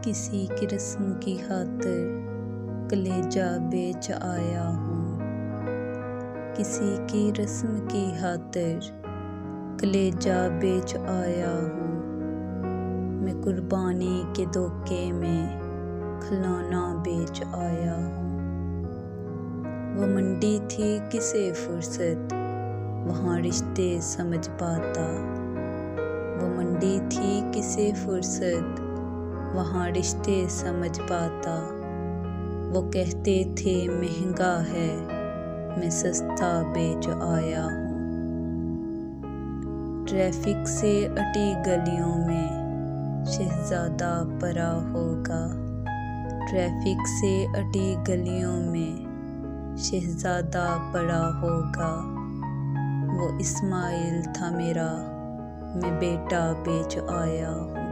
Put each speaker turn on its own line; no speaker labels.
किसी की रस्म की खातिर कलेजा बेच आया हूँ। किसी की रस्म की खातिर कलेजा बेच आया हूँ। मैं कुर्बानी के धोखे में खिलौना बेच आया हूँ। वो मंडी थी किसे फुर्सत, वहाँ रिश्ते समझ पाता। वो मंडी थी किसे फुर्सत, वहाँ रिश्ते समझ पाता। वो कहते थे महंगा है, मैं सस्ता बेच आया हूँ। ट्रैफिक से अटी गलियों में शहजादा परा होगा। ट्रैफिक से अटी गलियों में शहजादा पड़ा होगा। वो इस्माइल था मेरा, मैं बेटा बेच आया हूँ।